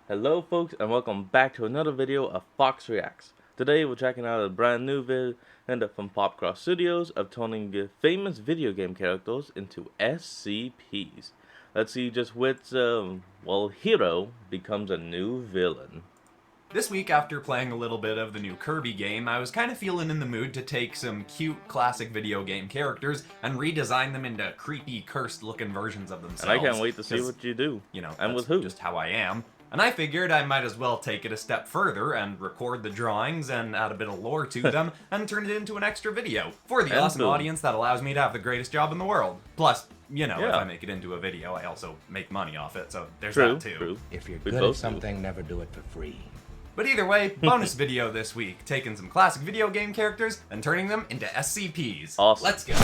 Hello folks and welcome back to another video of Fox Reacts. Today we're checking out a brand new video from Popcross Studios of turning famous video game characters into SCPs. Let's see just which, hero becomes a new villain. This week, after playing a little bit of the new Kirby game, I was kind of feeling in the mood to take some cute, classic video game characters and redesign them into creepy, cursed-looking versions of themselves. And I can't wait to see what you do. You know, and that's with who. Just how I am. And I figured I might as well take it a step further and record the drawings and add a bit of lore to them and turn it into an extra video for the awesome audience that allows me to have the greatest job in the world. Plus, you know, if I make it into a video, I also make money off it, so there's that too. True. If you're good at something, never do it for free. But either way, bonus video this week, taking some classic video game characters and turning them into SCPs. Awesome. Let's go.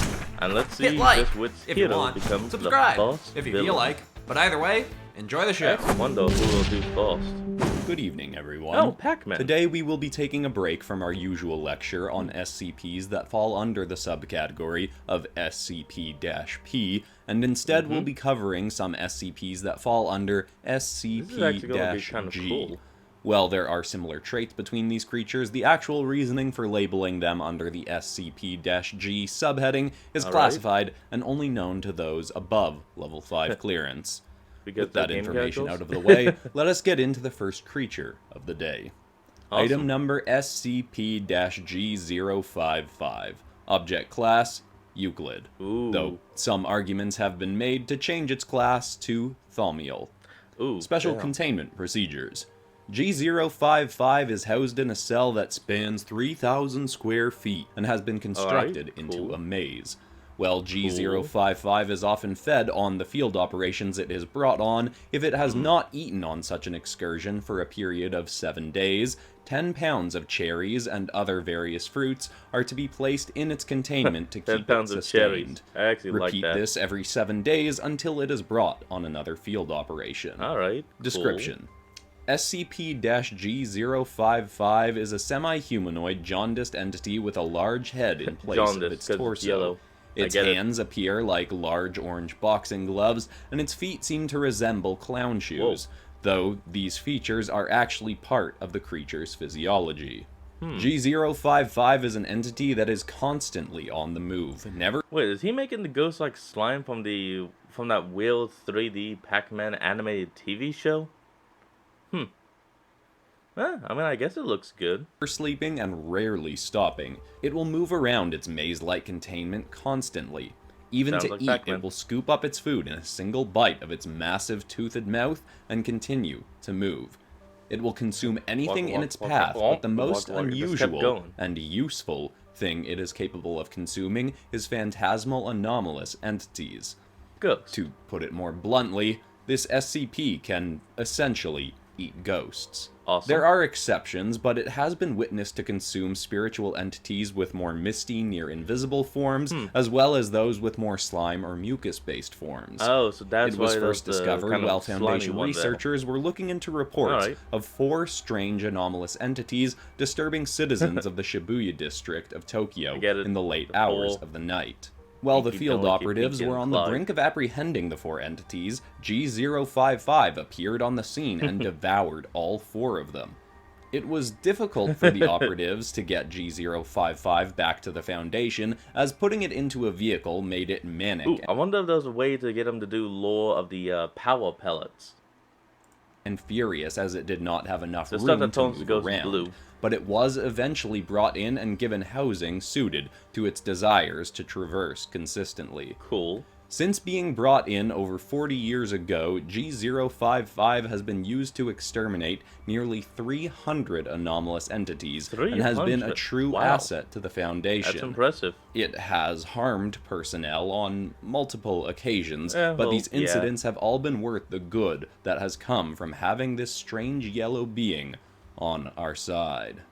And let's see Hit like just which if you hero want, becomes subscribe the boss if you villain. feel like. But either way, enjoy the show. I wonder who will do first. Good evening, everyone. Oh, Pac-Man. Today we will be taking a break from our usual lecture on SCPs that fall under the subcategory of SCP-P, and instead we'll be covering some SCPs that fall under SCP-G. Cool. While there are similar traits between these creatures, the actual reasoning for labeling them under the SCP-G subheading is classified and only known to those above level 5 clearance. With that information out of the way, let us get into the first creature of the day. Awesome. Item number SCP-G055. Object class, Euclid. Ooh. Though some arguments have been made to change its class to Thaumiel. Ooh, Special containment procedures. G055 is housed in a cell that spans 3,000 square feet and has been constructed into a maze. While G055 is often fed on the field operations it is brought on, if it has not eaten on such an excursion for a period of 7 days, 10 pounds of cherries and other various fruits are to be placed in its containment to keep it sustained. I actually Repeat like that. this every 7 days until it is brought on another field operation. Alright. Description. SCP-G055 is a semi-humanoid jaundiced entity with a large head in place of its torso. Yellow. Its hands appear like large orange boxing gloves, and its feet seem to resemble clown shoes, though these features are actually part of the creature's physiology. G055 is an entity that is constantly on the move. Wait, is he making the ghost like slime from that Will 3D Pac-Man animated TV show? I mean, I guess it looks good. Sleeping and rarely stopping. It will move around its maze-like containment constantly. Even Sounds to like eat, Pac-Man. it will scoop up its food in a single bite of its massive toothed mouth and continue to move. It will consume anything in its path, but the most unusual and useful thing it is capable of consuming is phantasmal anomalous entities. Ghosts. To put it more bluntly, this SCP can essentially eat ghosts. Awesome. There are exceptions, but it has been witnessed to consume spiritual entities with more misty, near-invisible forms, as well as those with more slime or mucus-based forms. Oh, so that's why it was first discovered while Foundation slimy researchers were looking into reports of 4 strange anomalous entities disturbing citizens of the Shibuya district of Tokyo in the late hours of the night. While the field operatives were on the brink of apprehending the 4 entities, G055 appeared on the scene and devoured all 4 of them. It was difficult for the operatives to get G055 back to the Foundation, as putting it into a vehicle made it manic. Ooh, I wonder if there's a way to get him to do lore of the power pellets. And furious, as it did not have enough The room stuff that to turns move the ghost around. blue. But it was eventually brought in and given housing suited to its desires to traverse consistently. Cool. Since being brought in over 40 years ago, G055 has been used to exterminate nearly 300 anomalous entities and has been a true asset to the Foundation. That's impressive. It has harmed personnel on multiple occasions, but these incidents have all been worth the good that has come from having this strange yellow being on our side.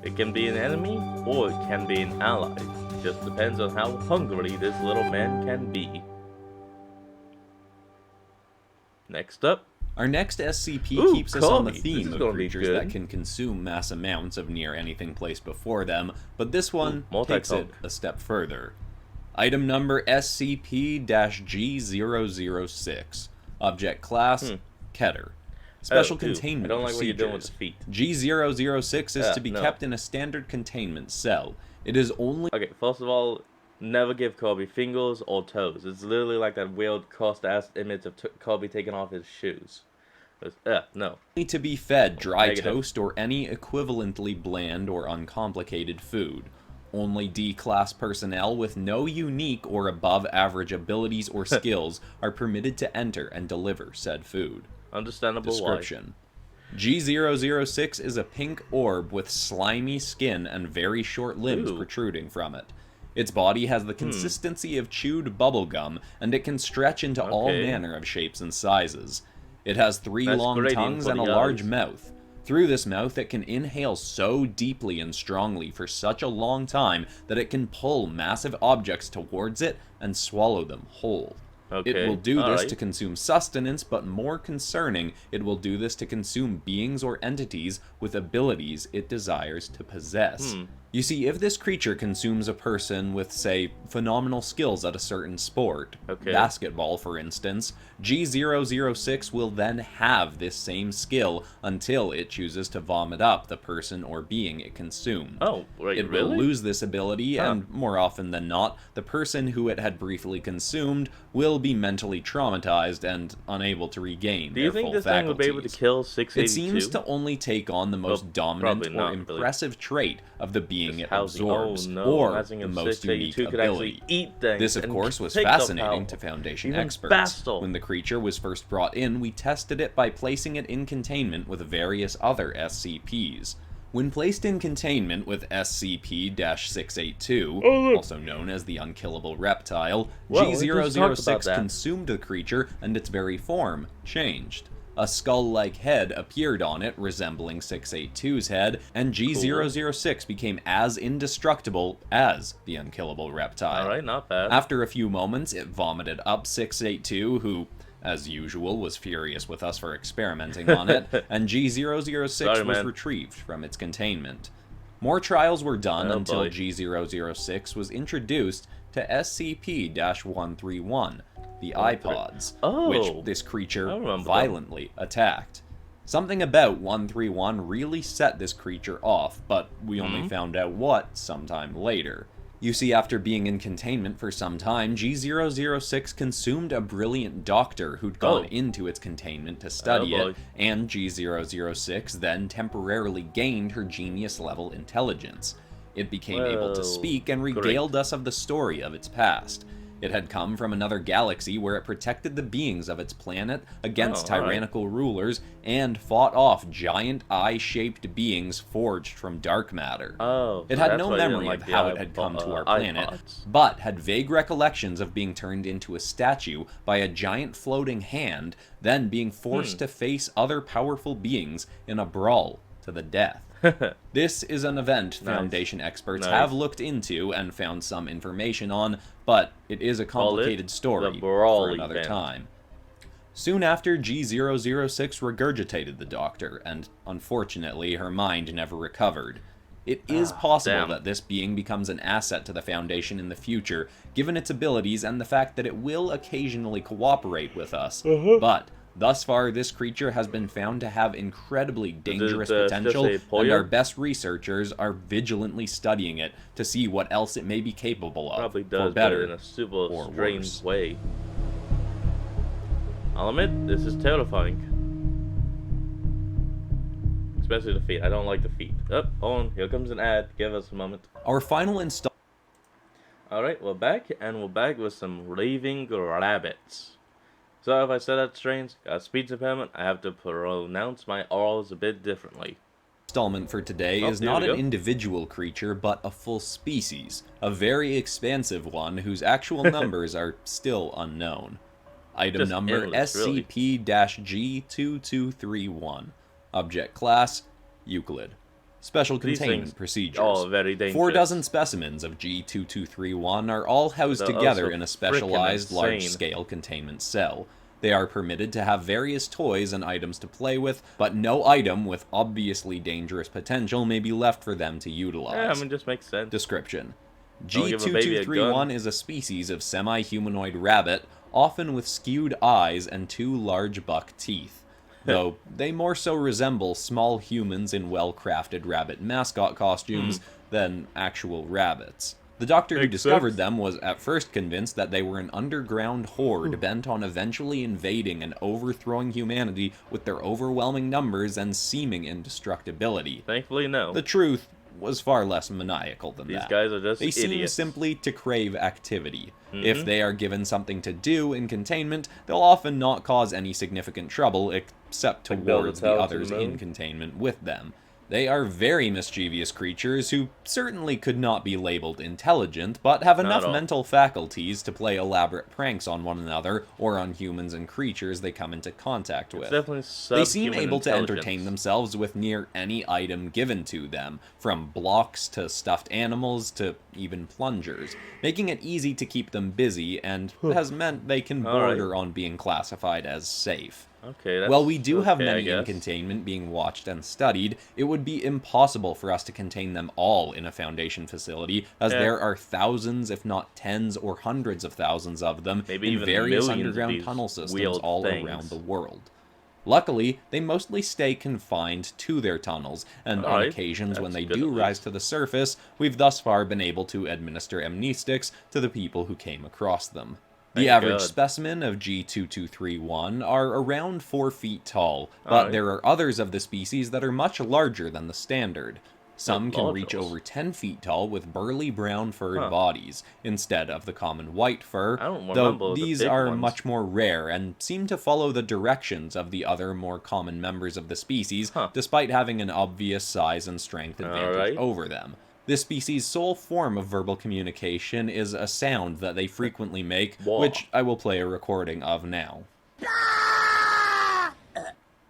It can be an enemy, or it can be an ally. Just depends on how hungry this little man can be. Next up. Our next SCP keeps us on the This theme is of gonna be creatures good. that can consume mass amounts of near anything placed before them, but this one takes it a step further. Item number SCP-G006. Object class, Keter. special containment I don't like what you're doing with procedures. the feet. G006 is to be kept in a standard containment cell. It is only... Okay, first of all, never give Kobe fingers or toes. It's literally like that weird cursed-ass image of Kobe taking off his shoes. No. To be fed dry Negative. toast or any equivalently bland or uncomplicated food. Only D-class personnel with no unique or above-average abilities or skills are permitted to enter and deliver said food. Understandable. Description. G006 is a pink orb with slimy skin and very short limbs protruding from it. Its body has the consistency of chewed bubblegum, and it can stretch into all manner of shapes and sizes. It has 3 long tongues and a large mouth. Through this mouth, it can inhale so deeply and strongly for such a long time that it can pull massive objects towards it and swallow them whole. It will do this to consume sustenance, but more concerning, it will do this to consume beings or entities with abilities it desires to possess. You see, if this creature consumes a person with, say, phenomenal skills at a certain sport, basketball for instance, G006 will then have this same skill until it chooses to vomit up the person or being it consumed. It will lose this ability, and more often than not, the person who it had briefly consumed will be mentally traumatized and unable to regain their full faculties. Do you think this thing would be able to kill 682? It seems to only take on the most dominant or impressive trait of the being it absorbs, or the most unique ability. This, of course, was fascinating to Foundation experts. When the creature was first brought in, we tested it by placing it in containment with various other SCPs. When placed in containment with SCP-682, also known as the Unkillable Reptile, G006 consumed the creature and its very form changed. A skull-like head appeared on it, resembling 682's head, and G006 became as indestructible as the Unkillable Reptile. Alright, not bad. After a few moments, it vomited up 682, who, as usual, was furious with us for experimenting on it, and G006 was retrieved from its containment. More trials were done until G006 was introduced to SCP-131, the iPods, which this creature violently attacked. Something about 131 really set this creature off, but we only found out what sometime later. You see, after being in containment for some time, G006 consumed a brilliant doctor who'd gone into its containment to study it, and G006 then temporarily gained her genius-level intelligence. It became able to speak and regaled us of the story of its past. It had come from another galaxy where it protected the beings of its planet against tyrannical rulers and fought off giant eye-shaped beings forged from dark matter. It had no memory of how it had come to our planet, but had vague recollections of being turned into a statue by a giant floating hand, then being forced to face other powerful beings in a brawl to the death. This is an event Foundation experts have looked into and found some information on, but it is a complicated story for another time. Soon after, G006 regurgitated the Doctor, and unfortunately her mind never recovered. It is possible that this being becomes an asset to the Foundation in the future, given its abilities and the fact that it will occasionally cooperate with us, but thus far, this creature has been found to have incredibly dangerous potential, and our best researchers are vigilantly studying it to see what else it may be capable of, for better in a super or strange worse. way. I'll admit, this is terrifying. Especially the feet. I don't like the feet. Hold on. Here comes an ad. Give us a moment. Our final install. Alright, we're back, and we're back with some raving rabbits. So if I said that strange, got a speech impairment, I have to pronounce my R's a bit differently. Installment for today is not an individual creature, but a full species, a very expansive one whose actual numbers are still unknown. Item number SCP-G2231. Object class, Euclid. Special containment procedures. Very dangerous. 4 dozen specimens of G2231 are all housed together in a specialized large-scale containment cell. They are permitted to have various toys and items to play with, but no item with obviously dangerous potential may be left for them to utilize. Yeah, I mean, just makes sense. Description. G2231 is a species of semi-humanoid rabbit, often with skewed eyes and 2 large buck teeth. though they more so resemble small humans in well-crafted rabbit mascot costumes than actual rabbits. The doctor who discovered them was at first convinced that they were an underground horde bent on eventually invading and overthrowing humanity with their overwhelming numbers and seeming indestructibility. Thankfully, no. The truth was far less maniacal than that. These guys are just idiots. They seem simply to crave activity. If they are given something to do in containment, they'll often not cause any significant trouble except towards the others in containment with them. They are very mischievous creatures who certainly could not be labeled intelligent, but have enough mental faculties to play elaborate pranks on one another or on humans and creatures they come into contact with. They seem able to entertain themselves with near any item given to them, from blocks to stuffed animals to even plungers, making it easy to keep them busy and has meant they can border on being classified as safe. While we do have many in containment being watched and studied, it would be impossible for us to contain them all in a Foundation facility, as there are thousands, if not tens or hundreds of thousands of them in various underground tunnel systems all around the world. Luckily, they mostly stay confined to their tunnels, and on occasions when they do rise to the surface, we've thus far been able to administer amnestics to the people who came across them. The average specimen of G2231 are around 4 feet tall, but there are others of the species that are much larger than the standard. Some can reach over 10 feet tall with burly brown furred bodies, instead of the common white fur, though these are much more rare and seem to follow the directions of the other more common members of the species, despite having an obvious size and strength advantage over them. This species' sole form of verbal communication is a sound that they frequently make, which I will play a recording of now.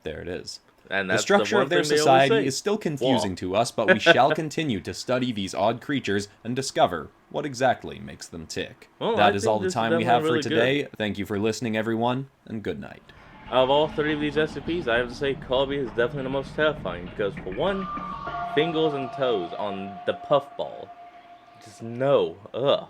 There it is. And the structure of their society is still confusing to us, but we shall continue to study these odd creatures and discover what exactly makes them tick. That is all the time we have for today. Thank you for listening, everyone, and good night. Out of all 3 of these SCPs, I have to say Colby is definitely the most terrifying, because for one, fingers and toes on the puffball. Just no. Ugh.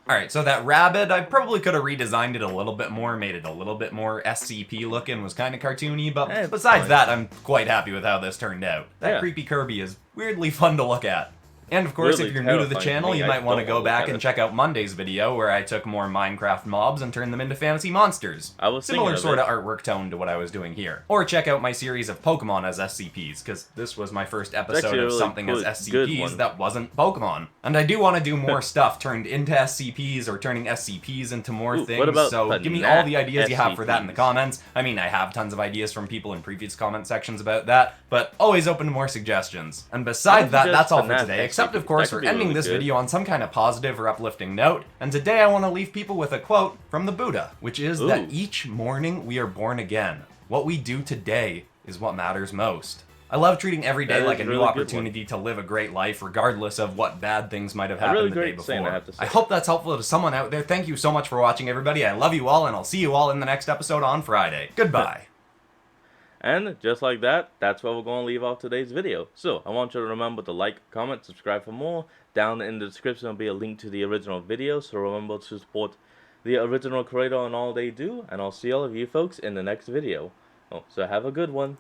Alright, so that rabbit, I probably could have redesigned it a little bit more, made it a little bit more SCP looking, was kind of cartoony, but besides that, I'm quite happy with how this turned out. That creepy Kirby is weirdly fun to look at. And of course, if you're new to the channel, you might want to go back and check out Monday's video, where I took more Minecraft mobs and turned them into fantasy monsters. Similar sort of artwork tone to what I was doing here. Or check out my series of Pokemon as SCPs, because this was my first episode of something as SCPs that wasn't Pokemon. And I do want to do more stuff turned into SCPs, or turning SCPs into more things, so give me all the ideas you have for that in the comments. I mean, I have tons of ideas from people in previous comment sections about that, but always open to more suggestions. And besides that, that's all for today. Except, of course, for ending this video on some kind of positive or uplifting note, and today I want to leave people with a quote from the Buddha, which is that each morning we are born again. What we do today is what matters most. I love treating every day like a new opportunity to live a great life, regardless of what bad things might have happened the day before. I hope that's helpful to someone out there. Thank you so much for watching, everybody. I love you all, and I'll see you all in the next episode on Friday. Goodbye. And just like that, that's where we're going to leave off today's video. So, I want you to remember to like, comment, subscribe for more. Down in the description will be a link to the original video, so remember to support the original creator and all they do. And I'll see all of you folks in the next video. So have a good one.